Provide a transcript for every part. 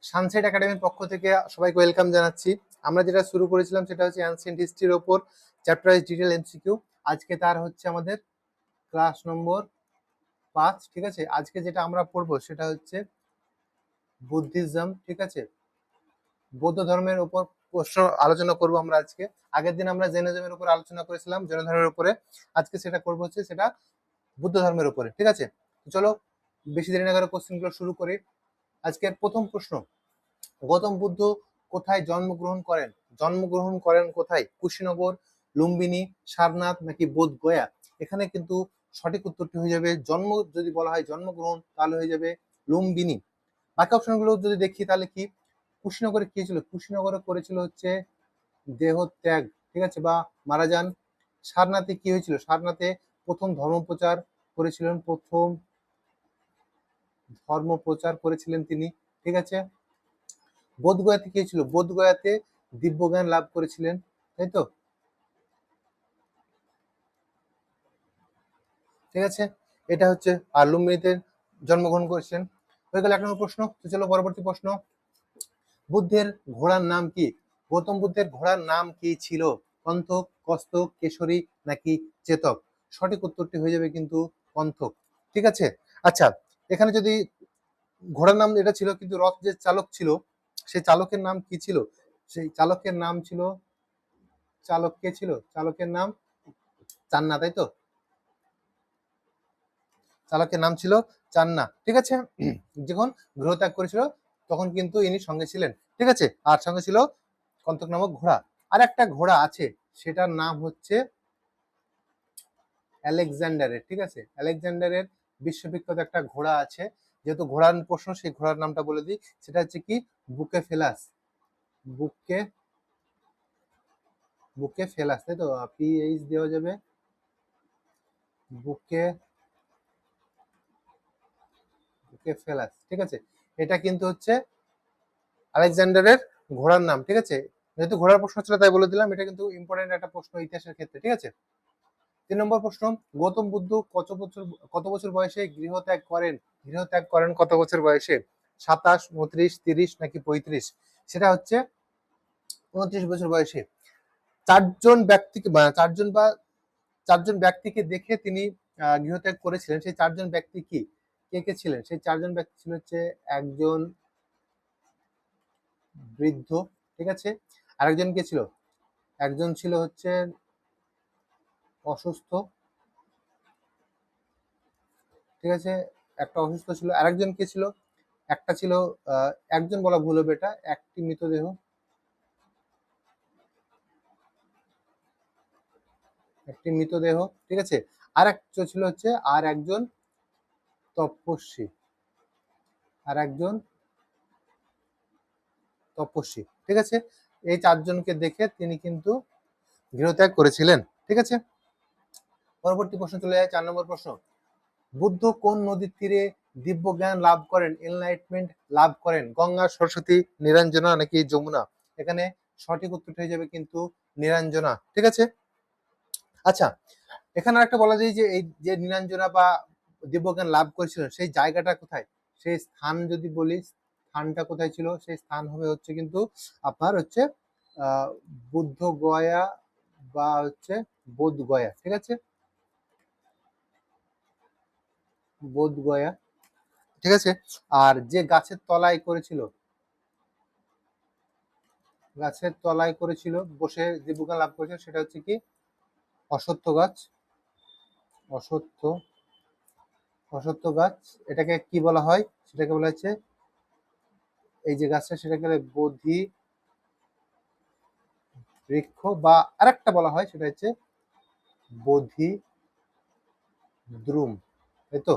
Sunset একাডেমির পক্ষ থেকে সবাইকে ওয়েলকাম জানাচ্ছি। আমরা যেটা শুরু করেছিলাম সেটা হচ্ছে অ্যানসিয়েন্ট হিস্ট্রির ওপর চ্যাপ্টার ওয়াইজ ডিটেল এমসিকিউ। আজকে তার হচ্ছে আমাদের ক্লাস নম্বর 5। ঠিক আছে, আজকে যেটা আমরা পড়বো সেটা হচ্ছে বুদ্ধিজম। ঠিক আছে, বৌদ্ধ ধর্মের উপর প্রশ্ন আলোচনা করব আমরা আজকে। আগের দিন আমরা জৈনিজমের উপর আলোচনা করেছিলাম, জৈন ধর্মের উপরে। আজকে সেটা করবো হচ্ছে সেটা বুদ্ধ ধর্মের উপরে। ঠিক আছে, চলো বেশি দেরি না করে কোশ্চেনগুলো শুরু করি। আজকের প্রথম প্রশ্ন, গৌতম বুদ্ধ কোথায় জন্মগ্রহণ করেন? জন্মগ্রহণ করেন কোথায়? কুশীনগর, লুম্বিনী, সারনাথ নাকি বোধ গয়া? এখানে কিন্তু সঠিক উত্তরটি হয়ে যাবে, জন্ম যদি বলা হয় জন্মগ্রহণ তাহলে হয়ে যাবে লুম্বিনী। বাকি অপশনগুলো যদি দেখি তাহলে কি, কুশীনগরে কি ছিল? কুশীনগরে করেছিল হচ্ছে দেহ ত্যাগ, ঠিক আছে, বা মারা যান। সারনাথে কি হয়েছিল? সারনাথে প্রথম ধর্মপ্রচার করেছিলেন, প্রথম ধর্মপ্রচার করেছিলেন তিনি। ঠিক আছে, বোধগয়াতে কি ছিল? বোধগয়াতে দিব্যজ্ঞান লাভ করেছিলেন, তাই তো? ঠিক আছে, এটা হচ্ছে। আর লুম্বিনীতে জন্মগ্রহণ করেছিলেন। হয়ে গেল 1 নম্বর প্রশ্ন। তো চলো পরবর্তী প্রশ্ন, বুদ্ধের ঘোড়ার নাম কি? গৌতম বুদ্ধের ঘোড়ার নাম কি ছিল? কণ্ঠক, কস্তক, কেশরী নাকি চেতক? সঠিক উত্তরটি হয়ে যাবে কিন্তু কণ্ঠক। ঠিক আছে, আচ্ছা, এখানে যদি ঘোড়ার নাম এটা ছিল, কিন্তু রথ যে চালক ছিল সেই চালকের নাম কি ছিল? সেই চালকের নাম ছিল, চালক কে ছিল? চালকের নাম চান্না, তাই তো? চালকের নাম ছিল চান্না। ঠিক আছে, যখন গৃহত্যাগ করেছিল তখন কিন্তু ইনি সঙ্গে ছিলেন। ঠিক আছে, আর সঙ্গে ছিল কন্তক নামক ঘোড়া। আর একটা ঘোড়া আছে, সেটার নাম হচ্ছে আলেকজান্ডারের। ঠিক আছে, আলেকজান্ডারের বিশ্ববিখ্যাত একটা ঘোড়া আছে। যেহেতু ঘোড়ার প্রশ্ন, সেই ঘোড়ার নামটা বলে দিই, সেটা হচ্ছে কি বুকে ফেলাস। বুকে বুকে ফেলাস, তাই তো? পিএইচ দেওয়া যাবে, বুকে বুকে ফেলাস। ঠিক আছে, এটা কিন্তু হচ্ছে আলেকজান্ডারের ঘোড়ার নাম। ঠিক আছে, যেহেতু ঘোড়ার প্রশ্ন ছিল তাই বলে দিলাম, এটা কিন্তু ইম্পর্টেন্ট একটা প্রশ্ন ইতিহাসের ক্ষেত্রে। ঠিক আছে, 3 নম্বর প্রশ্ন, গৌতম বুদ্ধ কত বছর বয়সে গৃহত্যাগ করেন? গৃহত্যাগ করেন কত বছর বয়সে? 27, 29, 30 নাকি 35? সেটা হচ্ছে 29 বছর বয়সে। চারজন ব্যক্তিকে বা চারজন ব্যক্তিকে দেখে তিনি গৃহত্যাগ করেছিলেন। সেই চারজন ব্যক্তি কি, কে কে ছিলেন? সেই চারজন ব্যক্তি ছিল হচ্ছে একজন বৃদ্ধ, ঠিক আছে, আরেকজন কে ছিল? একজন ছিল হচ্ছে অসুস্থ, ঠিক আছে, একটা অসুস্থ ছিল। আরেকজন কে ছিল? একটা ছিল একজন বলা ভুল হবে, এটা একটি মৃতদেহ, একটি মৃতদেহ। ঠিক আছে, আর একটা ছিল হচ্ছে আর একজন তপস্বী, আর একজন তপস্বী। ঠিক আছে, এই চারজনকে দেখে তিনি কিন্তু গৃহত্যাগ করেছিলেন। ঠিক আছে, পরবর্তী প্রশ্ন চলে যায় 4 নম্বর প্রশ্ন, বুদ্ধ কোন নদীর তীরে দিব্য জ্ঞান লাভ করেন, এনলাইটমেন্ট লাভ করেন? গঙ্গা, সরস্বতী, নিরঞ্জনা নাকি যমুনা? এখানে সঠিক উত্তর হয়ে যাবে কিন্তু নিরঞ্জনা। ঠিক আছে, আচ্ছা, এখানে একটা বলা যায় যে এই যে নীলাঞ্জনা বা দিব্যজ্ঞান লাভ করেছিলেন সেই জায়গাটা কোথায়? সেই স্থান যদি বলি, স্থানটা কোথায় ছিল? সেই স্থান হবে হচ্ছে কিন্তু আপনার হচ্ছে আহ বুদ্ধ গয়া বা হচ্ছে বোধ গয়া। ঠিক আছে, বোধ গয়া। ঠিক আছে, আর যে গাছের তলায় করেছিল, গাছের তলায় করেছিল বসে দিব্যজ্ঞান লাভ করেছিল, সেটা হচ্ছে কি অশ্বত্থ গাছ। অশ্বত্থ, অশ্বত্থ গাছ। এটাকে কি বলা হয়? সেটাকে বলা হচ্ছে, এই যে গাছটা সেটাকে বলে বোধি বৃক্ষ, বা আরেকটা বলা হয় সেটা হচ্ছে বোধি দ্রুম, তাই তো?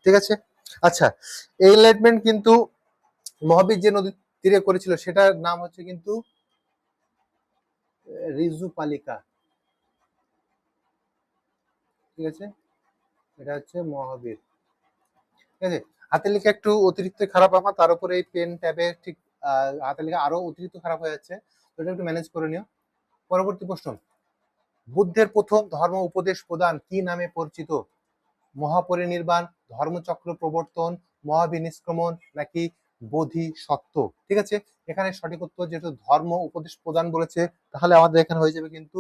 ঠিক আছে, আচ্ছা, এই এনলাইটমেন্ট কিন্তু মহাবীর যে নদীর তীরে করেছিল সেটার নাম হচ্ছে কিন্তু রিজু পালিকা। ঠিক আছে, এটা হচ্ছে মহাবীর। ঠিক আছে, হাতের লেখা একটু অতিরিক্ত খারাপ আমার, তার উপরে এই পেন ট্যাবে ঠিক হাতের লেখা আরো অতিরিক্ত খারাপ হয়ে যাচ্ছে, তো এটা একটু ম্যানেজ করে নিও। পরবর্তী প্রশ্ন, বুদ্ধের প্রথম ধর্ম উপদেশ প্রদান কি নামে পরিচিত? মহাপরিনির্বাণ, ধর্মচক্র প্রবর্তন, মহাবিনিষ্ক্রমণ নাকি বোধিসত্ত্ব। ঠিক আছে, এখানে সঠিক উত্তর, যেহেতু ধর্ম উপদেশ প্রদান বলেছে, তাহলে আমাদের এখানে হয়ে যাবে কিন্তু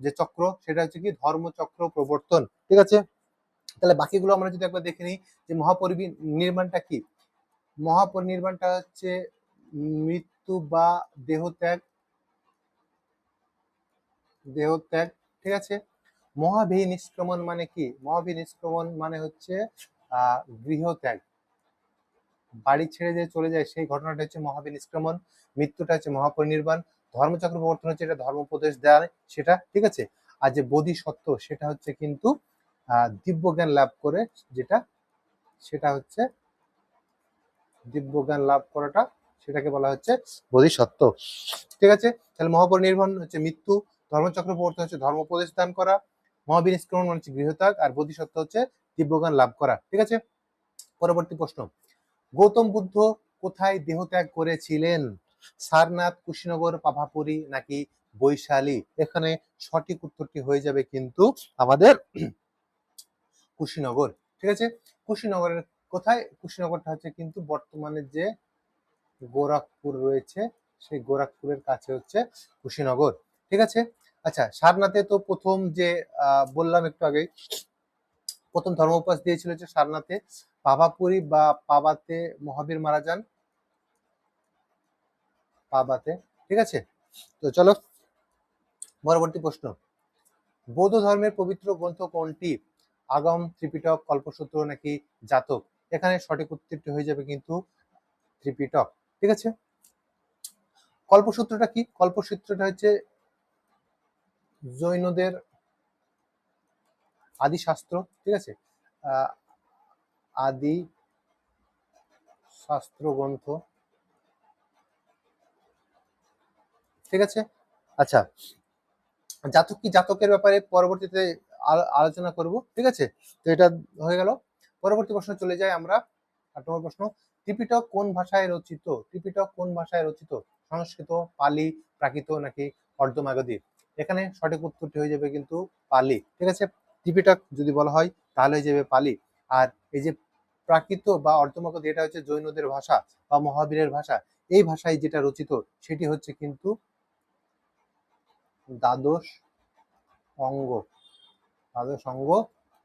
যে চক্র, সেটা হচ্ছে কি ধর্মচক্র প্রবর্তন। ঠিক আছে, তাহলে বাকিগুলো আমরা যদি একবার দেখে নিই যে মহাপরিনির্বাণটা কি। মহাপরিনির্বাণটা হচ্ছে মৃত্যু বা দেহত্যাগ। দেহত্যাগ, ঠিক আছে। মহাভিনিষ্ক্রমণ মানে কি? মহাভিনিষ্ক্রমণ মানে হচ্ছে গৃহত্যাগ, বাড়ি ছেড়ে যে চলে যায় সেই ঘটনাটা হচ্ছে মহাবিনিষ্ক্রমণ। মৃত্যুটা হচ্ছে মহাপরিনির্বাণ। ধর্মচক্র প্রবর্তন হচ্ছে এটা ধর্মোপদেশ দেয় সেটা, ঠিক আছে। আর যে বোধিসত্ত্ব সেটা হচ্ছে কিন্তু দিব্য জ্ঞান লাভ করে, যেটা সেটা হচ্ছে দিব্য জ্ঞান লাভ করাটা, সেটাকে বলা হচ্ছে বোধিসত্ত্ব। ঠিক আছে, তাহলে মহাপরিনির্বাণ হচ্ছে মৃত্যু, ধর্মচক্র প্রবর্তন হচ্ছে ধর্মোপদেশ দান করা, মহাবিনিষ্ক্রমণ মানে হচ্ছে গৃহত্যাগ, আর বোধিসত্ত্ব হচ্ছে দিব্য জ্ঞান লাভ করা। ঠিক আছে, পরবর্তী প্রশ্ন, গৌতম বুদ্ধ কোথায় দেহত্যাগ করেছিলেন? সারনাথ, কুশীনগর, পাভাপুরী নাকি বৈশালী? এখানে সঠিক উত্তরটি হয়ে যাবে কিন্তু আমাদের কুশীনগর। ঠিক আছে, কুশীনগরের কোথায়? কুশীনগরটা হচ্ছে কিন্তু বর্তমানে যে গোরখপুর রয়েছে, সেই গোরখপুরের কাছে হচ্ছে কুশীনগর। ঠিক আছে, আচ্ছা, সারনাথে তো প্রথম যে বললাম একটু আগে, প্রথম ধর্মোপদেশ দিয়েছিল যে সারনাথে। পাভাপুরী বা পাবাতে মহাবীর মারা যান, পাবাতে। ঠিক আছে, তো চলো পরবর্তী প্রশ্ন, বৌদ্ধ ধর্মের পবিত্র গ্রন্থ কোনটি? আগম, ত্রিপিটক, কল্পসূত্র নাকি জাতক? এখানে সঠিক উত্তরটি হয়ে যাবে কিন্তু ত্রিপিটক। ঠিক আছে, কল্পসূত্রটা কি? কল্পসূত্রটা হচ্ছে জৈনদের আদি শাস্ত্র। ঠিক আছে, আদি শাস্ত্র গ্রন্থ। ঠিক আছে, আচ্ছা, জাতক কি? জাতকের ব্যাপারে পরবর্তীতে আলোচনা করব। ঠিক আছে, তো এটা হয়ে গেল। পরবর্তী প্রশ্ন চলে যায় আমরা। 8 নম্বর প্রশ্ন, ত্রিপিটক কোন ভাষায় রচিত? ত্রিপিটক কোন ভাষায় রচিত? সংস্কৃত, পালি, প্রাকৃত নাকি অর্ধমাগধী? এখানে সঠিক উত্তরটি হয়ে যাবে কিন্তু পালি। ঠিক আছে, ত্রিপিটক যদি বলা হয় তাহলে হয়ে যাবে পালি। আর এই যে প্রাকৃত বা অর্ধমাগধী, এটা হচ্ছে জৈনদের ভাষা বা মহাবীরের ভাষা। এই ভাষায় যেটা রচিত সেটি হচ্ছে কিন্তু দ্বাদশ অঙ্গ। দ্বাদশ অঙ্গ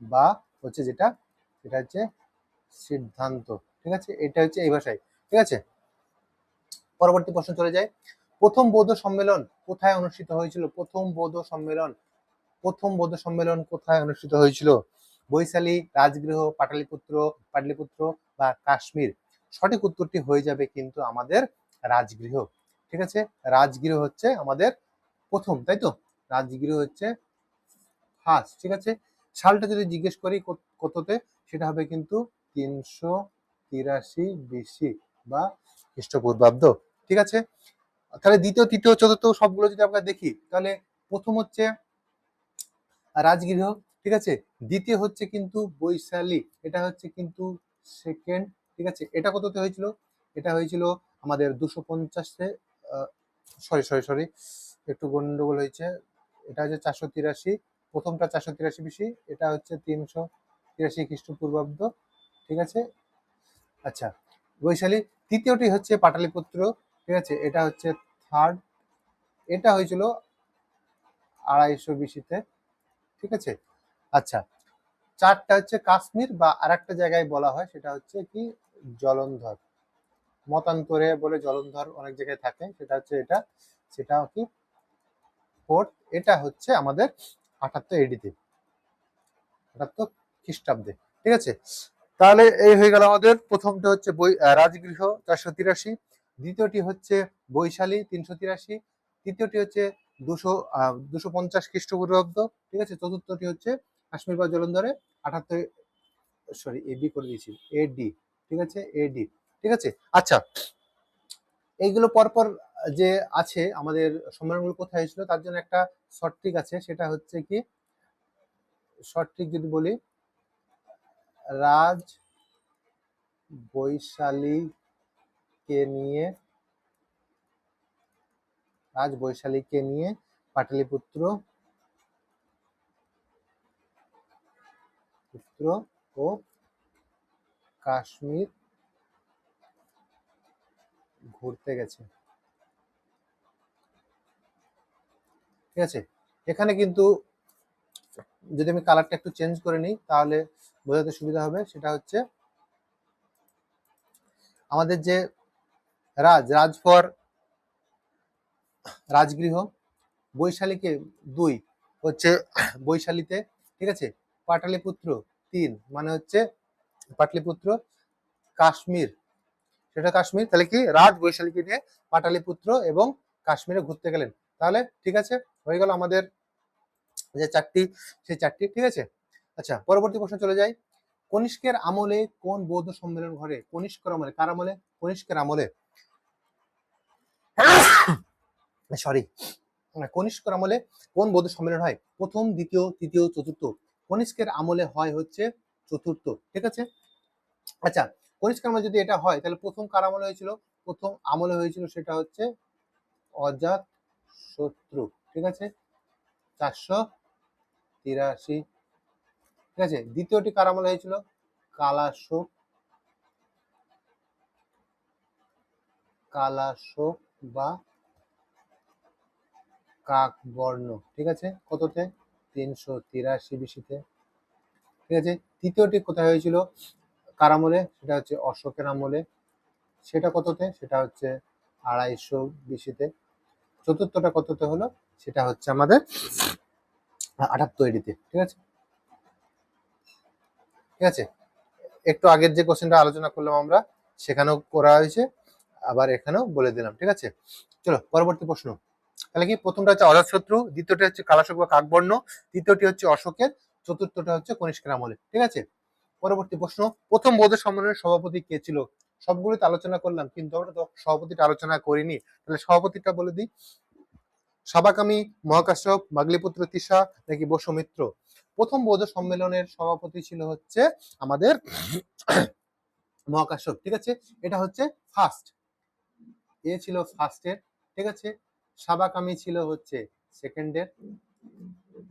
বা হচ্ছে যেটা, সেটা হচ্ছে সিদ্ধান্ত। ঠিক আছে, এটা হচ্ছে এই ভাষায়। ঠিক আছে, পরবর্তী প্রশ্ন চলে যায়, প্রথম বৌদ্ধ সম্মেলন কোথায় অনুষ্ঠিত হয়েছিল? প্রথম বৌদ্ধ সম্মেলন, প্রথম বৌদ্ধ সম্মেলন কোথায় অনুষ্ঠিত হয়েছিল? বৈশালী, রাজগৃহ, পাটলিপুত্র বা কাশ্মীর? সঠিক উত্তরটি হয়ে যাবে কিন্তু আমাদের রাজগৃহ। ঠিক আছে, রাজগৃহ হচ্ছে আমাদের প্রথম, তাই তো? রাজগৃহ হচ্ছে ফার্স্ট। ঠিক আছে, সালটা যদি জিজ্ঞেস করি কততে, সেটা হবে কিন্তু 383 বিসি বা খ্রিস্টপূর্বাব্দ। ঠিক আছে, তাহলে দ্বিতীয়, তৃতীয়, চতুর্থ সবগুলো যদি আমরা দেখি, তাহলে প্রথম হচ্ছে রাজগৃহ। ঠিক আছে, দ্বিতীয় হচ্ছে কিন্তু বৈশালী, এটা হচ্ছে কিন্তু সেকেন্ড। ঠিক আছে, এটা কততে হয়েছিল? এটা হয়েছিল আমাদের 250-এ। সরি, একটু গন্ডগোল হয়েছে। এটা হচ্ছে 483, প্রথমটা 483 বিসি, এটা হচ্ছে 383 খ্রিস্টপূর্বাব্দ। ঠিক আছে, আচ্ছা, বৈশালী। তৃতীয়টি হচ্ছে পাটালিপুত্র। ঠিক আছে, এটা হচ্ছে থার্ড, এটা হয়েছিল 250 বিসিতে। ঠিক আছে, আচ্ছা, চারটা হচ্ছে কাশ্মীর বা আরেকটা জায়গায় বলা হয় সেটা হচ্ছে কি জলন্ধর, মতান্তরে বলে জলন্ধর অনেক জায়গায় থাকে, সেটা হচ্ছে এটা, সেটা কি ফোর্থ। এটা হচ্ছে আমাদের 78 এডিতে, 78 খ্রিস্টাব্দে। ঠিক আছে, তাহলে এই হয়ে গেল আমাদের প্রথমটা হচ্ছে রাজগৃহ 483, দ্বিতীয়টি হচ্ছে বৈশালী 383, তৃতীয়টি হচ্ছে 250 খ্রিস্টপূর্বাব্দ। ঠিক আছে, চতুর্থটি হচ্ছে কাশ্মীর বা জলন্ধরে 78, সরি এবি করে দিয়েছি, এডি। ঠিক আছে, এডি। ঠিক আছে, আচ্ছা, এইগুলো পরপর যে আছে আমাদের সম্মেলনগুলো কোথায় হয়েছিল তার জন্য একটা শর্ট ট্রিক আছে, সেটা হচ্ছে কি, শর্ট ট্রিক যদি বলি, রাজ বৈশালীকে নিয়ে, রাজ বৈশালীকে নিয়ে পাটলিপুত্র পুত্র ও কাশ্মীর ঘুরতে গেছে, ঠিক আছে। এখানে কিন্তু যদি আমি কালারটা একটু চেঞ্জ করে নিই তাহলে বোঝাতে সুবিধা হবে। সেটা হচ্ছে আমাদের যে রাজ ফর রাজগৃহ, বৈশালীকে 2 হচ্ছে বৈশালীতে, ঠিক আছে। পাটালিপুত্র 3 মানে হচ্ছে পাটলিপুত্র, কাশ্মীর সেটা কাশ্মীর, তাহলে কি রাজ বৈশালীকে নিয়ে পাটালিপুত্র এবং কাশ্মীরে ঘুরতে গেলেন। তাহলে ঠিক আছে, হয়ে গেল আমাদের যে 4টি, সেই 4টি, ঠিক আছে। আচ্ছা, পরবর্তী প্রশ্ন চলে যাই। কনিষ্কের আমলে কোন বৌদ্ধ সম্মেলন ঘটে? কনিষ্কের আমলে, কার আমলে? কনিষ্কের আমলে, সরি, কনিষ্কের আমলে কোন বৌদ্ধ সম্মেলন হয়? প্রথম, দ্বিতীয়, তৃতীয়, চতুর্থ। কনিষ্কের আমলে হয় হচ্ছে চতুর্থ, ঠিক আছে। আচ্ছা, কনিষ্কের আমলে যদি এটা হয় তাহলে প্রথম কার আমলে হয়েছিল? প্রথম আমলে হয়েছিল সেটা হচ্ছে অজাত শত্রু, ঠিক আছে, 483, ঠিক আছে। দ্বিতীয়টি কার আমলে হয়েছিল? কালাশোক, কালাশোক বা কাকবর্ণ, ঠিক আছে, কততে? 383 বিসিতে, ঠিক আছে। তৃতীয়টি কোথায় হয়েছিল কার আমলে? সেটা হচ্ছে অশোকের আমলে, সেটা কততে? সেটা হচ্ছে 250 বিসিতে। চতুর্থটা কততে হলো? সেটা হচ্ছে আমাদের 78 ঠিক আছে, ঠিক আছে। একটু আগের যে কোশ্চেনটা আলোচনা করলাম আমরা, সেখানেও করা হয়েছে, আবার এখানেও বলে দিলাম, ঠিক আছে। চলো পরবর্তী প্রশ্ন। তাহলে কি প্রথমটা হচ্ছে অজাতশত্রু, দ্বিতীয়টা হচ্ছে কালাশোক বা কাকবর্ণ, তৃতীয়টি হচ্ছে অশোকের, চতুর্থটা হচ্ছে কনিষ্কের আমলে, ঠিক আছে। পরবর্তী প্রশ্ন, প্রথম বৌদ্ধ সম্মেলনের সভাপতি কে ছিল? সবগুলোতে আলোচনা করলাম কিন্তু আমরা তো সভাপতিটা আলোচনা করিনি, তাহলে সভাপতিটা বলে দিই। সাবাকামী, মহাকাশ্যপ, মাগলিপুত্র তিসা নাকি বসুমিত্র? প্রথম বৌদ্ধ সম্মেলনের সভাপতি ছিল হচ্ছে আমাদের মহাকাশ্যপ, ঠিক আছে। এটা হচ্ছে ফার্স্ট, এ ছিল ফার্স্টের, ঠিক আছে। সাবাকামী ছিল হচ্ছে সেকেন্ডের,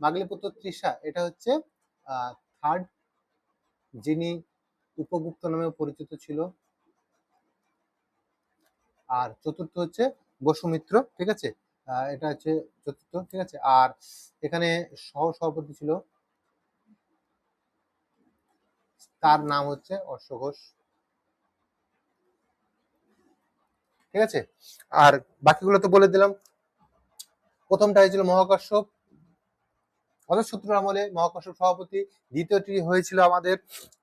মাগলিপুত্র তৃষা এটা হচ্ছে থার্ড, যিনি উপগুপ্ত নামেও পরিচিত ছিল, আর চতুর্থ হচ্ছে বসুমিত্র, ঠিক আছে। এটা হচ্ছে চতুর্থ, ঠিক আছে। আর এখানে সহ সভাপতি ছিল, তার নাম হচ্ছে অশ্বঘোষ, ঠিক আছে। আর বাকিগুলো তো বলে দিলাম। প্রথমটা হয়েছিল মহাকাশ্যপ, অজাতশত্রুর আমলে মহাকাশ্যপ সভাপতি। দ্বিতীয়টি হয়েছিল আমাদের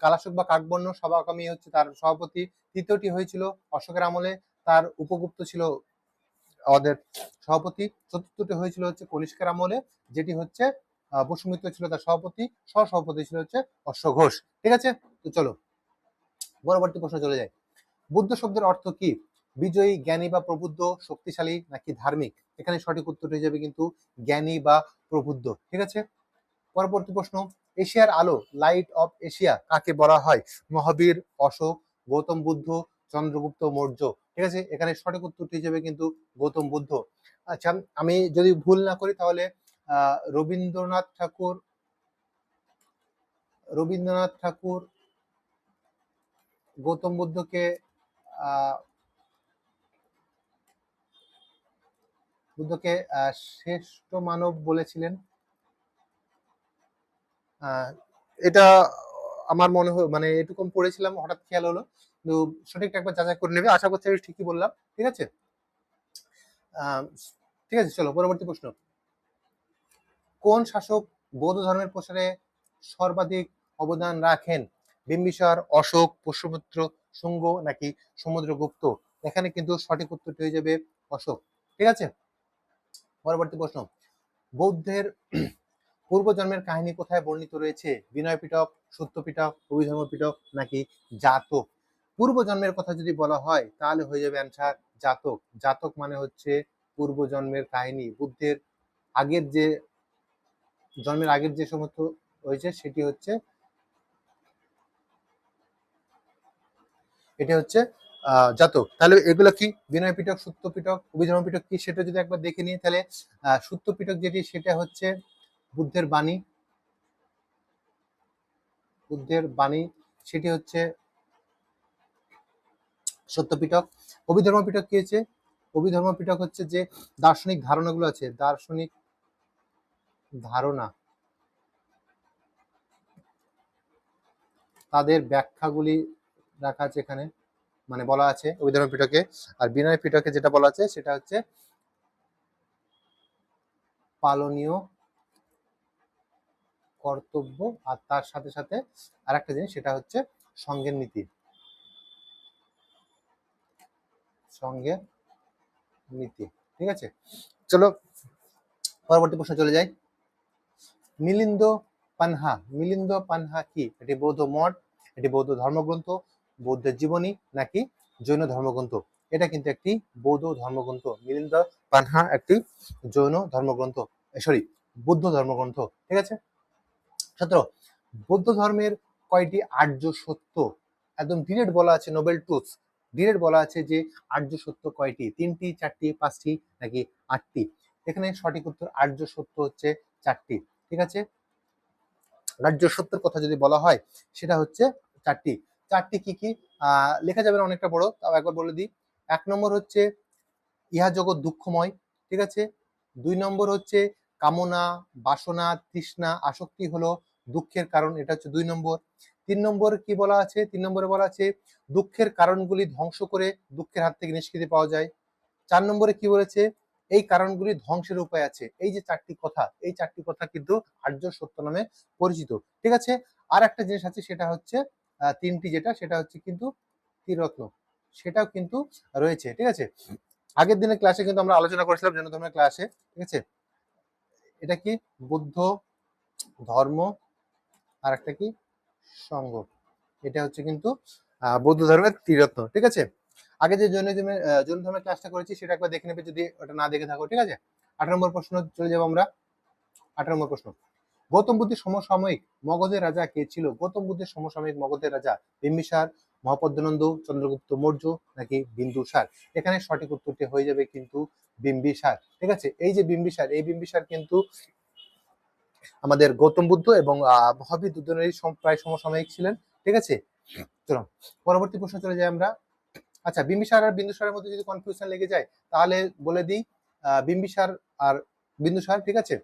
কালাশোক বা কাকবর্ণ, সভাকামী হচ্ছে তার সভাপতি। তৃতীয়টি হয়েছিল অশোকের আমলে, তার উপগুপ্ত ছিল আমাদের সভাপতি। চতুর্থটি হয়েছিল হচ্ছে কনিষ্কের আমলে, যেটি হচ্ছে বসুমিত্র ছিল তার সভাপতি, সহসভাপতি ছিল হচ্ছে অশ্বঘোষ, ঠিক আছে। তো চলো পরবর্তী প্রশ্ন চলে যায়। বুদ্ধ শব্দের অর্থ কি? বিজয়ী, জ্ঞানী বা প্রবুদ্ধ, শক্তিশালী নাকি ধার্মিক? এখানে সঠিক উত্তর হয়ে যাবে কিন্তু জ্ঞানী বা প্রবুদ্ধ, ঠিক আছে। পরবর্তী প্রশ্ন, এশিয়ার আলো, লাইট অফ এশিয়া কাকে বলা হয়? মহাবীর, অশোক, গৌতম বুদ্ধ, চন্দ্রগুপ্ত মৌর্য, ঠিক আছে। এখানে সঠিক উত্তরটি হিসেবে কিন্তু গৌতম বুদ্ধ। আচ্ছা, আমি যদি ভুল না করি তাহলে রবীন্দ্রনাথ ঠাকুর, রবীন্দ্রনাথ ঠাকুর গৌতম বুদ্ধকে বুদ্ধকে শ্রেষ্ঠ মানব বলেছিলেন। এটা আমার মনে হয়, মানে এটুকু পড়েছিলাম, হঠাৎ খেয়াল হলো, কিন্তু সঠিকটা একবার যাচাই করে নেবে, আশা করছি আমি ঠিকই বললাম, ঠিক আছে। ঠিক আছে, চলো পরবর্তী প্রশ্ন। কোন শাসক বৌদ্ধ ধর্মের প্রসারে সর্বাধিক অবদান রাখেন? বিম্বিসার, অশোক, পুষ্যমিত্র, শুঙ্গ নাকি সমুদ্রগুপ্ত? এখানে কিন্তু সঠিক উত্তরটি হয়ে যাবে অশোক, ঠিক আছে। পরবর্তী প্রশ্ন, বৌদ্ধের পূর্বজন্মের কাহিনী কোথায় বর্ণিত রয়েছে? বিনয় পিটক, সত্য পিটক, অভিধর্ম পিটক নাকি জাতক? পূর্বজন্মের কথা যদি বলা হয় তাহলে হয়ে যাবে অ্যান্সার জাতক। জাতক মানে হচ্ছে পূর্বজন্মের কাহিনী, বুদ্ধের আগের যে জন্মের আগের যে সমস্ত হয়েছে সেটি হচ্ছে, এটা হচ্ছে জাতক। তাহলে এগুলো কি? বিনয় পিটক, সত্য পিটক, অভিধর্ম পিটক কি সেটা যদি একবার দেখে নিই তাহলে সত্য পিটক যেটি সেটা হচ্ছে বুদ্ধের বাণী, বুদ্ধের বাণী সেটি হচ্ছে সত্য পিটক। অভিধর্ম পিটক কি হচ্ছে? অভিধর্ম পিটক হচ্ছে যে দার্শনিক ধারণাগুলো আছে, দার্শনিক ধারণা, তাদের ব্যাখ্যাগুলি রাখা আছে এখানে, মানে বলা আছে অভিধর্ম পিটকে। আর বিনয় পিটকে যেটা বলা আছে সেটা হচ্ছে পালনীয় কর্তব্য, আর তার সাথে সাথে আরেকটা জিনিস সেটা হচ্ছে সঙ্গের নীতি, সঙ্গের নীতি। ঠিক আছে, চলো পরবর্তী প্রশ্ন চলে যাই। মিলিন্দ পানহা, মিলিন্দ পানহা কি? এটি বৌদ্ধ মঠ, এটি বৌদ্ধ ধর্মগ্রন্থ, বৌদ্ধের জীবনী, নাকি জৈন ধর্মগ্রন্থ? এটা কিন্তু একটি বৌদ্ধ ধর্মগ্রন্থ। মিলিন্দ পানহা একটি জৈন ধর্মগ্রন্থ, সরি বৌদ্ধ ধর্মগ্রন্থ। ঠিক আছে। 17, বৌদ্ধ ধর্মের কয়টি আর্য সত্য? একদম ডিরেক্ট বলা আছে, নোবেল ট্রুথস, ডিরেক্ট বলা আছে যে আর্য সত্য কয়টি? 3টি, 4টি, 5টি, নাকি 8টি? এখানে সঠিক উত্তর আর্য সত্য হচ্ছে 4টি। ঠিক আছে, আর্য সত্যের কথা যদি বলা হয় সেটা হচ্ছে 4টি। 4টি কি কি? লেখা যাবে না, অনেকটা বড়, তাও একবার বলে দিই। 1 নম্বর হচ্ছে ইহা জগৎ দুঃখময়। ঠিক আছে। 2 নম্বর হচ্ছে কামনা, বাসনা, তৃষ্ণা, আসক্তি হলো দুঃখের কারণ, এটা হচ্ছে 2 নম্বর। 3 নম্বর কি বলা আছে? 3 নম্বরে বলা আছে দুঃখের কারণগুলি ধ্বংস করে দুঃখের হাত থেকে নিষ্কৃতি পাওয়া যায়। 4 নম্বরে কি বলেছে? এই কারণগুলি ধ্বংসের উপায় আছে। এই যে 4টি কথা, এই 4টি কথা কিন্তু আর্য সত্য নামে পরিচিত। ঠিক আছে। আর একটা জিনিস আছে, সেটা হচ্ছে 3টি, যেটা সেটা হচ্ছে কিন্তু ত্রিরত্ন, সেটাও কিন্তু রয়েছে। ঠিক আছে। আগের দিনের ক্লাসে কিন্তু আমরা আলোচনা করেছিলাম জৈন ধর্মের ক্লাসে। ঠিক আছে, এটা কি? বুদ্ধ ধর্ম, আর একটা কি? সংঘ। এটা হচ্ছে কিন্তু বৌদ্ধ ধর্মের ত্রিরত্ন। ঠিক আছে। আগে যে জৈন ধর্মের ক্লাসটা করেছি সেটা একবার দেখে নেবে যদি ওটা না দেখে থাকো। ঠিক আছে। 18 নম্বর প্রশ্ন চলে যাবো আমরা। 18 নম্বর প্রশ্ন, গৌতম বুদ্ধের সমসাময়িক মগধের রাজা কে ছিল? গৌতম বুদ্ধের সমসাময়িক মগধের রাজা বিম্বিসার, মহাপদ্মনন্দ, চন্দ্রগুপ্ত মৌর্য, নাকি বিন্দুসার? এখানে সঠিক উত্তরটি হয়ে যাবে কিন্তু বিম্বিসার। ঠিক আছে। এই যে বিম্বিসার, এই বিম্বিসার কিন্তু আমাদের গৌতম বুদ্ধ এবং মহাবীর দুজনেরই প্রায় সমসাময়িক ছিলেন। ঠিক আছে। চলো পরবর্তী প্রশ্ন চলে যাই আমরা। আচ্ছা, বিম্বিসার আর বিন্দুসারের মধ্যে যদি কনফিউশন লেগে যায় তাহলে বলে দিই, বিম্বিসার আর বিন্দুসার। ঠিক আছে।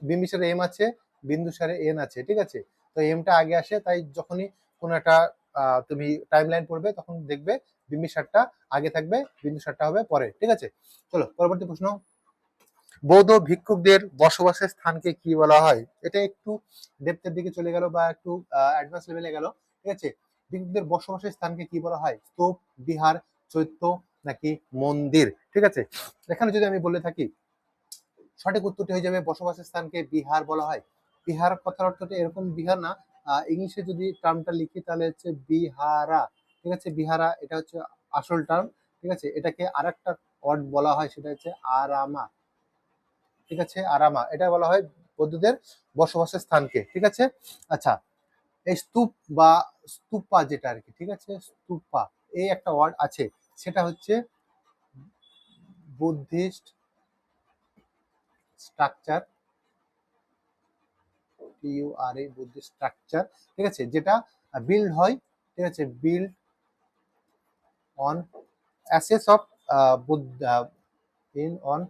বিম্বিসারে এম আছে, বিন্দুসারে এন আছে। ঠিক আছে। তো এমটা আগে আসে, তাই যখনই কোনো একটা তুমি টাইম লাইন পড়বে তখন দেখবে বিম্বিসারটা আগে থাকবে, বিন্দুসারটা হবে পরে। ঠিক আছে। চলো পরবর্তী প্রশ্ন, বৌদ্ধ ভিক্ষুকদের বসবাসের স্থানকে কি বলা হয়? এটা একটু ডেপথের দিকে চলে গেল বা একটু অ্যাডভান্স লেভেলে গেল। ঠিক আছে। ভিক্ষুকদের বসবাসের স্থানকে কি বলা হয়? স্তূপ, বিহার, চৈত্য, নাকি মন্দির? ঠিক আছে। এখানে যদি আমি বলে থাকি সঠিক উত্তরটি হয়ে যাবে বসবাসের স্থানকে বিহার বলা হয়। বিহার কথার অর্থটা এরকম বিহার না, ইংলিশে যদি টার্মটা লিখি তাহলে হচ্ছে বিহারা। ঠিক আছে, বিহারা এটা হচ্ছে আসল টার্ম। ঠিক আছে। এটাকে আরেকটা ওয়ার্ড বলা হয়, সেটা হচ্ছে আরামা। ঠিক আছে, আরামা, এটা বলা হয় বৌদ্ধদের বসবাসের স্থানকে। ঠিক আছে। আচ্ছা, এই স্তূপ বা স্তূপা যেটা আর কি, ঠিক আছে, স্তূপা এই একটা ওয়ার্ড আছে, সেটা হচ্ছে Buddhist structure, PURA, Buddhist structure. ঠিক আছে, যেটা বিল্ড হয়, ঠিক আছে, build on ashes of Buddha, in on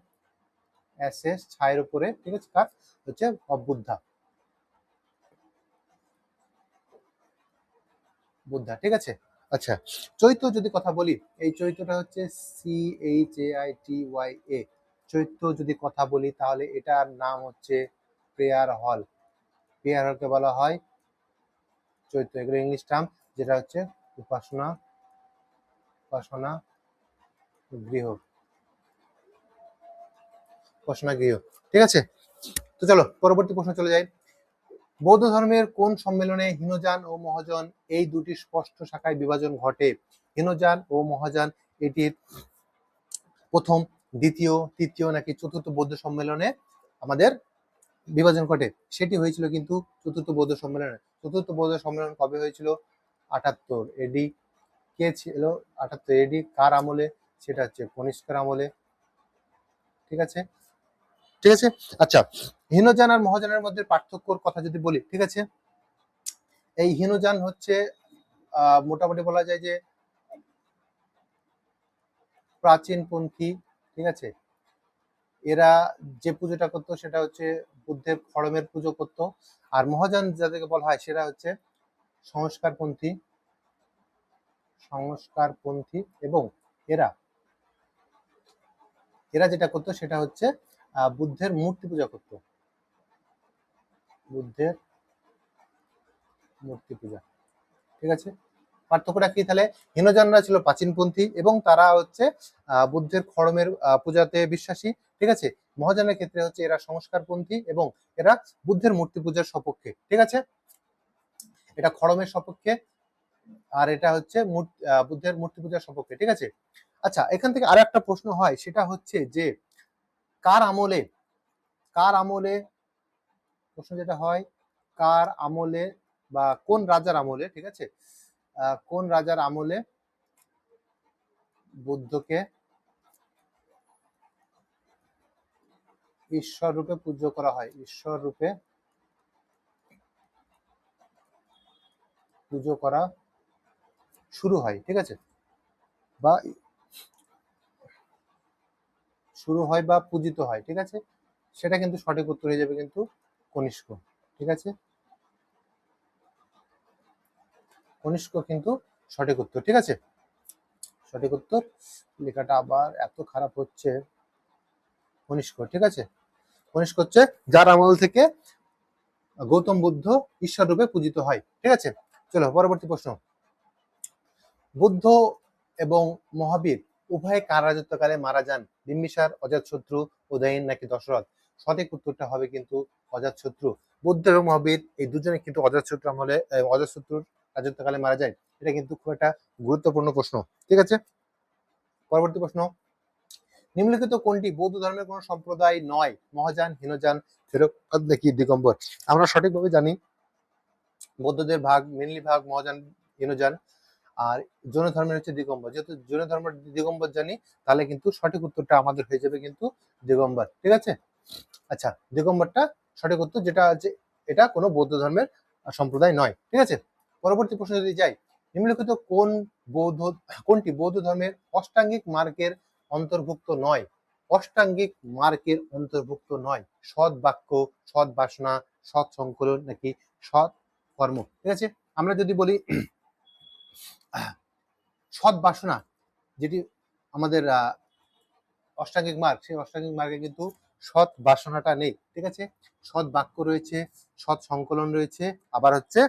ashes, ছায়ের উপরে। ঠিক আছে, কাজ হচ্ছে অফ বুদ্ধা, বুদ্ধা। ঠিক আছে। আচ্ছা, চৈত্য যদি কথা বলি, এই চৈত্যটা হচ্ছে CHAITYA। চৈত্য যদি কথা বলি তাহলে এটার নাম হচ্ছে প্রেয়ার হল। প্রেয়ার হলকে বলা হয় চৈত্য। এগুলো ইংলিশ টার্ম, যেটা হচ্ছে উপাসনা, উপাসনা গৃহ, উপাসনা গৃহ। ঠিক আছে। তো চলো পরবর্তী প্রশ্ন চলে যাই। বৌদ্ধ ধর্মের কোন সম্মেলনে হীনযান ও মহাযান এই দুটি স্পষ্ট শাখায় বিভাজন ঘটে? হীনযান ও মহাযান এটির প্রথম, দ্বিতীয়, তৃতীয়, নাকি চতুর্থ বৌদ্ধ সম্মেলনে আমাদের বিভাজন ঘটে? সেটি হয়েছিল কিন্তু চতুর্থ বৌদ্ধ সম্মেলনে। চতুর্থ বৌদ্ধ সম্মেলন কবে হয়েছিল? 78 এডি। কে ছিল 78 এডি? কার আমলে? সেটা হচ্ছে কনিষ্কের আমলে। ঠিক আছে। ঠিক আছে। আচ্ছা, হীনযান আর মহাযানের মধ্যে পার্থক্যর কথা যদি বলি, ঠিক আছে, এই হীনযান হচ্ছে মোটামুটি বলা যায় যে প্রাচীনপন্থী, ঠিক আছে। এরা যে পুজোটা করতো সেটা হচ্ছে বুদ্ধের খড়মের পুজো করতো। আর মহাযান যাদেরকে বলা হয় সেটা হচ্ছে সংস্কারপন্থী, সংস্কারপন্থী এবং এরা এরা যেটা করতো সেটা হচ্ছে বুদ্ধের মূর্তি পূজা করতো, বুদ্ধের মূর্তি পূজা, ঠিক আছে। পার্থক্যটা কি তাহলে? হীনযানরা ছিল প্রাচীনপন্থী এবং তারা হচ্ছে বুদ্ধের খড়মের পূজাতে বিশ্বাসী, ঠিক আছে। মহাযানের ক্ষেত্রে হচ্ছে এরা সংস্কারপন্থী এবং এরা বুদ্ধের মূর্তি পূজার সপক্ষে, ঠিক আছে। এটা খড়মের সপক্ষে আর এটা হচ্ছে বুদ্ধের মূর্তি পূজার সপক্ষে, ঠিক আছে। আচ্ছা, এখান থেকে আর একটা প্রশ্ন হয়, সেটা হচ্ছে যে কার আমলে, কার আমলে, প্রশ্ন যেটা হয় কার আমলে বা কোন রাজার আমলে, ঠিক আছে, কোন রাজার আমলে বুদ্ধকে ঈশ্বর রূপে পূজ্য করা হয়, ঈশ্বর রূপে পুজো করা শুরু হয়, ঠিক আছে, বা শুরু হয় বা পূজিত হয়, ঠিক আছে। সেটা কিন্তু সঠিক উত্তর হয়ে যাবে কিন্তু কনিষ্ক, ঠিক আছে। কনিষ্ক কিন্তু সঠিক উত্তর, ঠিক আছে। সঠিক উত্তর, লেখাটা আবার এত খারাপ হচ্ছে, কনিষ্ক, ঠিক আছে। কনিষ্ক হচ্ছে যার আমল থেকে গৌতম বুদ্ধ ঈশ্বর রূপে পূজিত হয়, ঠিক আছে। চলো পরবর্তী প্রশ্ন। বুদ্ধ এবং মহাবীর উভয়ে কার রাজত্বকালে মারা যান? বিম্বিসার, অজাতশত্রু, উদয়ন নাকি দশরথ? সঠিক উত্তরটা হবে কিন্তু অজাতশত্রু। বুদ্ধ এবং মহাবীর এই দুজনে কিন্তু অজাতশত্রু আমলে, অজাতশত্রুর রাজত্বকালে মারা যায়। এটা কিন্তু খুব একটা গুরুত্বপূর্ণ প্রশ্ন, ঠিক আছে। পরবর্তী প্রশ্ন। নিম্নলিখিত কোনটি বৌদ্ধ ধর্মের কোন সম্প্রদায় নয়? মহাযান, হীনযান, থেরবাদ নাকি দিগম্বর? আমরা সঠিকভাবে জানি বৌদ্ধদের ভাগ মেনলি ভাগ মহাযান, হীনযান, আর জৈন ধর্মের হচ্ছে দিগম্বর। যেহেতু জৈন ধর্মের দিগম্বর জানি, তাহলে কিন্তু সঠিক উত্তরটা আমাদের হয়ে যাবে কিন্তু দিগম্বর, ঠিক আছে। আচ্ছা, দিগম্বরটা সঠিক উত্তর, যেটা আছে এটা কোনো বৌদ্ধ ধর্মের সম্প্রদায় নয়, ঠিক আছে। পরবর্তী প্রশ্ন যদি যাই, নিম্নলিখিত কোনটি বৌদ্ধ ধর্মের অষ্টাঙ্গিক মার্গের অন্তর্ভুক্ত নয়? অষ্টাঙ্গিক মার্গের অন্তর্ভুক্ত নয়। সৎ বাক্য, সৎ বাসনা, সৎ সংকলন নাকি সৎ কর্ম, ঠিক আছে। আমরা যদি বলি সৎ বাসনা, যেটি আমাদের অষ্টাঙ্গিক মার্গ, সেই অষ্টাঙ্গিক মার্গে কিন্তু সৎ বাসনাটা নেই, ঠিক আছে। সৎ বাক্য রয়েছে, সৎ সংকলন রয়েছে, আবার হচ্ছে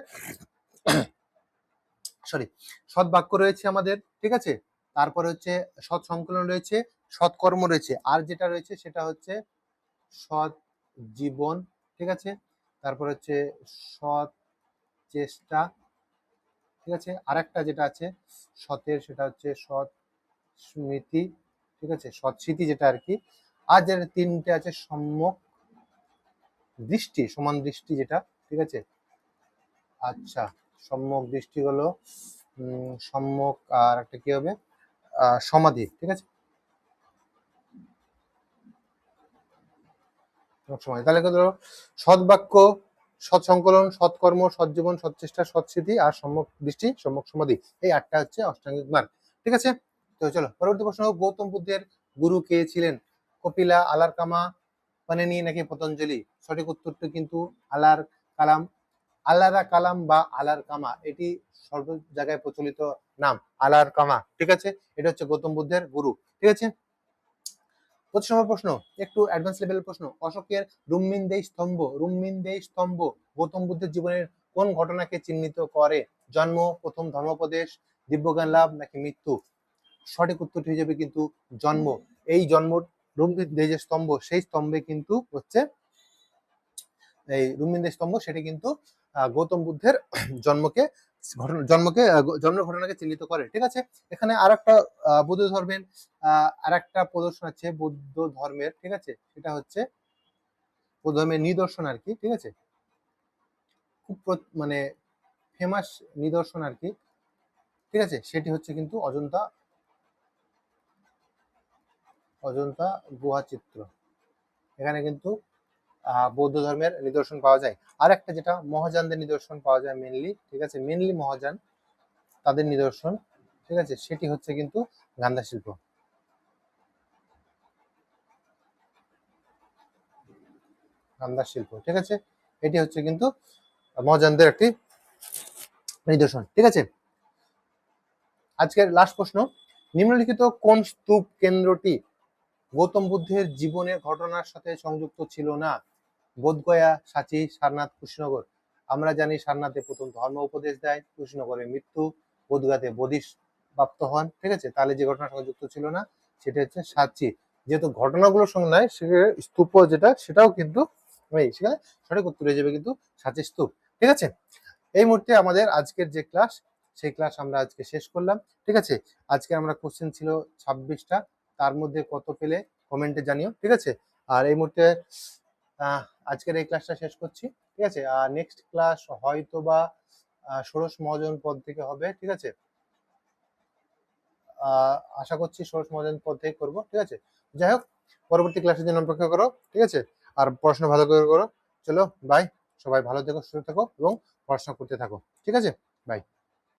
সরি সৎ বাক্য রয়েছে আমাদের, ঠিক আছে। তারপর হচ্ছে সৎ সংকলন রয়েছে, সৎ কর্ম রয়েছে, আর যেটা রয়েছে সেটা হচ্ছে সৎ জীবন, ঠিক আছে। তারপর হচ্ছে সৎ চেষ্টা, ঠিক আছে। আর একটা যেটা আছে সতের, সেটা হচ্ছে সৎ স্মৃতি, ঠিক আছে, সৎ স্মৃতি যেটা আর কি। আর যেটা তিনটে আছে সম্যক দৃষ্টি, সমান দৃষ্টি যেটা, ঠিক আছে। আচ্ছা, সম্যক দৃষ্টি হলো সম্যক, আর একটা কি হবে সমাধি, ঠিক আছে, সমাধি। তাহলে ধরো সৎ বাক্য, সৎ সংকলন, সৎকর্ম, সৎজীবন, সৎচেষ্টা, সৎস্মৃতি আর সম্যক দৃষ্টি, সম্যক সমাধি, এই আটটা হচ্ছে অষ্টাঙ্গিক মার্গ, ঠিক আছে। তো চলো পরবর্তী প্রশ্ন। গৌতম বুদ্ধের গুরু কে ছিলেন? কপিলা, আলার কামা, পানিনি নাকি পতঞ্জলি? সঠিক উত্তরটা কিন্তু আলার কালাম, আলারা কালাম বা আলার কামা, এটি সর্ব জায়গায় প্রচলিত নাম, আলার কামা, ঠিক আছে। এটা হচ্ছে গৌতম বুদ্ধের গুরু, ঠিক আছে। 25 নম্বর প্রশ্ন, একটু অ্যাডভান্স লেভেলের প্রশ্ন। অশোকের রুম্মিনদেই স্তম্ভ, রুম্মিনদেই স্তম্ভ গৌতম বুদ্ধের জীবনের কোন ঘটনাকে চিহ্নিত করে? জন্ম, প্রথম ধর্মোপদেশ, দিব্যজ্ঞান লাভ নাকি মৃত্যু? সঠিক উত্তরটি হয়ে যাবে কিন্তু জন্ম। এই জন্ম, রুম্মিনদেই যে স্তম্ভ, সেই স্তম্ভে কিন্তু হচ্ছে এই রুম্মিনদেই স্তম্ভ, সেটা কিন্তু গৌতম বুদ্ধের জন্মকে জন্ম ঘটনাকে চিহ্নিত করে, ঠিক আছে। এখানে আর একটা বৌদ্ধ ধর্মের আর একটা প্রদর্শন আছে বৌদ্ধ ধর্মের, ঠিক আছে। সেটা হচ্ছে বৌদ্ধ ধর্মের নিদর্শন আর কি, ঠিক আছে। খুব মানে ফেমাস নিদর্শন আর কি, ঠিক আছে। সেটি হচ্ছে কিন্তু অজন্তা, অজন্তা গুহা চিত্র। এখানে কিন্তু বৌদ্ধ ধর্মের নিদর্শন পাওয়া যায়। আর একটা যেটা মহাযানদের নিদর্শন পাওয়া যায় মেনলি, ঠিক আছে, মেনলি মহাযান তাদের নিদর্শন, ঠিক আছে, সেটি হচ্ছে কিন্তু গান্ধা শিল্প। গান্ধার শিল্প, ঠিক আছে। এটি হচ্ছে কিন্তু মহাযানদের একটি নিদর্শন, ঠিক আছে। আজকের লাস্ট প্রশ্ন, নিম্নলিখিত কোন স্তূপ কেন্দ্রটি গৌতম বুদ্ধের জীবনের ঘটনার সাথে সংযুক্ত ছিল না? বোধগয়া, সাঁচি, সারনাথ, কুশীনগর। আমরা জানি সারনাথে প্রথম ধর্ম উপদেশ দেয়, কুশীনগরে মৃত্যু, বোধগয়াতে বোধিস প্রাপ্ত হন, ঠিক আছে। তাহলে যে ঘটনার সঙ্গে যুক্ত ছিল না সেটা হচ্ছে সাঁচি। যেহেতু ঘটনাগুলোর সঙ্গে নয়, সে স্তূপ যেটা সেটাও কিন্তু সেখানে সঠিক উত্তর হয়ে যাবে কিন্তু সাঁচি স্তূপ, ঠিক আছে। এই মুহূর্তে আমাদের আজকের যে ক্লাস, সেই ক্লাস আমরা আজকে শেষ করলাম, ঠিক আছে। আজকে আমরা কোশ্চেন ছিল 26টা, তার মধ্যে কত পেলে কমেন্টে জানিও, ঠিক আছে। আর এই মুহূর্তে আজকের এই ক্লাসটা শেষ করছি, ঠিক আছে। আর নেক্সট ক্লাস হয়তো বা ষোড়শ মহাজন পদ থেকে হবে, ঠিক আছে। আশা করছি ষোড়শ মহাজন পদ থেকে করবো, ঠিক আছে। যাই হোক, পরবর্তী ক্লাসের জন্য অপেক্ষা করো, ঠিক আছে। আর পড়াশোনা ভালো করে করো। চলো বাই, সবাই ভালো থেকো, সুস্থ থেকো এবং পড়াশোনা করতে থাকো, ঠিক আছে। বাই।